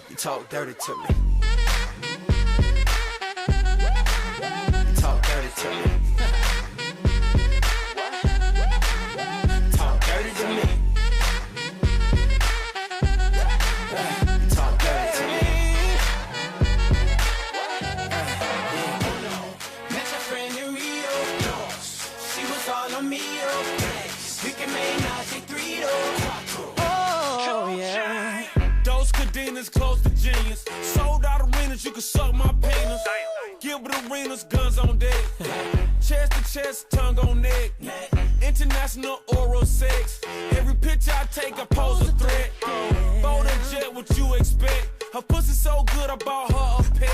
You talk dirty to me. You talk dirty to me. Talk dirty to me. You talk dirty to me. Met your friend in Rio. She was all on me. We can make Nazi 3 Oh yeah. Those cadenas close to genius. Sold out arenas, you can suck my penis. Gilbert Arenas, guns on deck. Chest to chest, tongue on neck. International oral sex. Every picture I take, I pose a threat. Bold and jet, what you expect? Her pussy so good, I bought her a pet.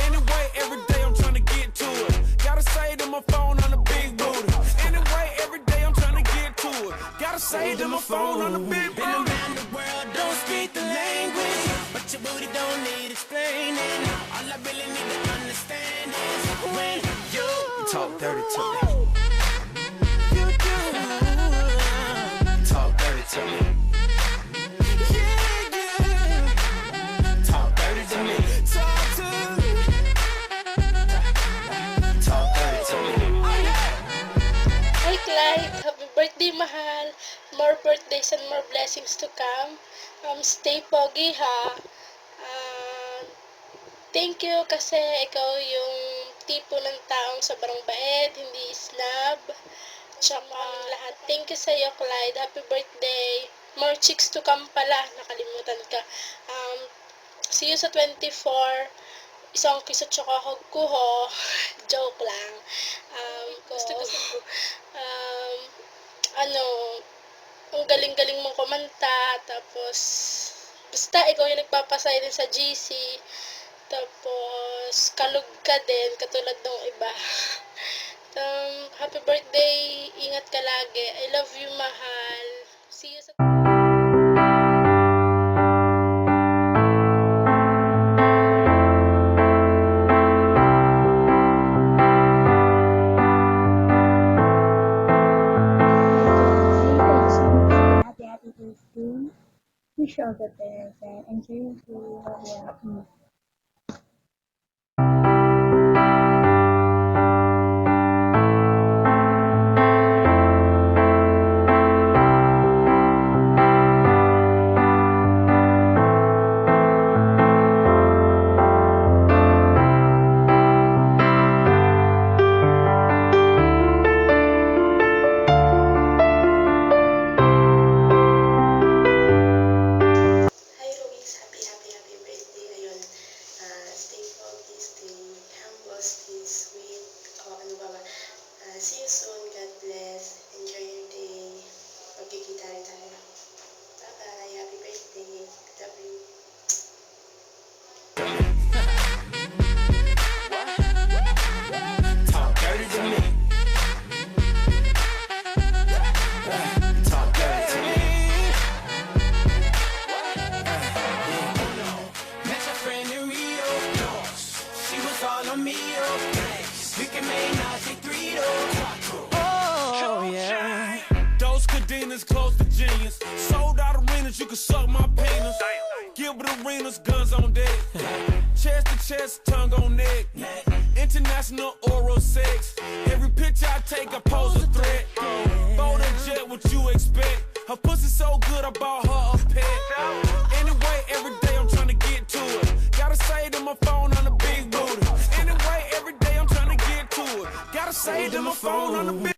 Anyway, every day I'm trying to get to it. Gotta say to my phone on the big booty. Anyway, every day I'm trying to get to it. Gotta say to my phone on the big booty. Been around the world, don't speak the language, but your booty don't need explaining. All I really need to understand is when you talk dirty to me. You do. You talk dirty to me. Yeah, yeah. Talk dirty to me. Talk to me. Talk dirty to me. Hi Clyde, happy birthday mahal. More birthdays and more blessings to come. Stay pogi ha. Thank you kasi ikaw yung tipo ng taong sobrang bait, hindi snob. Tsaka lahat. Thank you sa iyo Clyde. Happy birthday. More chicks to come pala. Nakalimutan ka. See you sa 24. Isang kiss at saka hug ko ho. Joke lang. Gusto ko ang galing-galing mong kumanta, tapos basta ikaw yung nagpapasaya din sa GC, tapos kalug ka din katulad ng iba. Happy birthday, ingat ka lagi. I love you mahal. See you sa Wish all the best and enjoy your food. Yeah. See you soon. God bless. Enjoy your day. Magkikita rin tayo. Bye-bye. Happy birthday. Love you. Talk dirty to me. Talk dirty to me. Met your friend in Rio. She was all on me. We can make Nazi 3 Oh yeah. Those cadenas close to genius. Sold out arenas, you can suck my penis. Gilbert Arenas, guns on deck. Chest to chest, tongue on neck. International oral sex. Every picture I take, I pose a threat. Bold and jet, what you expect? Her pussy so good, I bought her a pet. Anyway, every day I'm trying to get to it. Gotta say to my phone on the big booty. Anyway, every day I'm trying to get to it. Gotta say to my phone on the big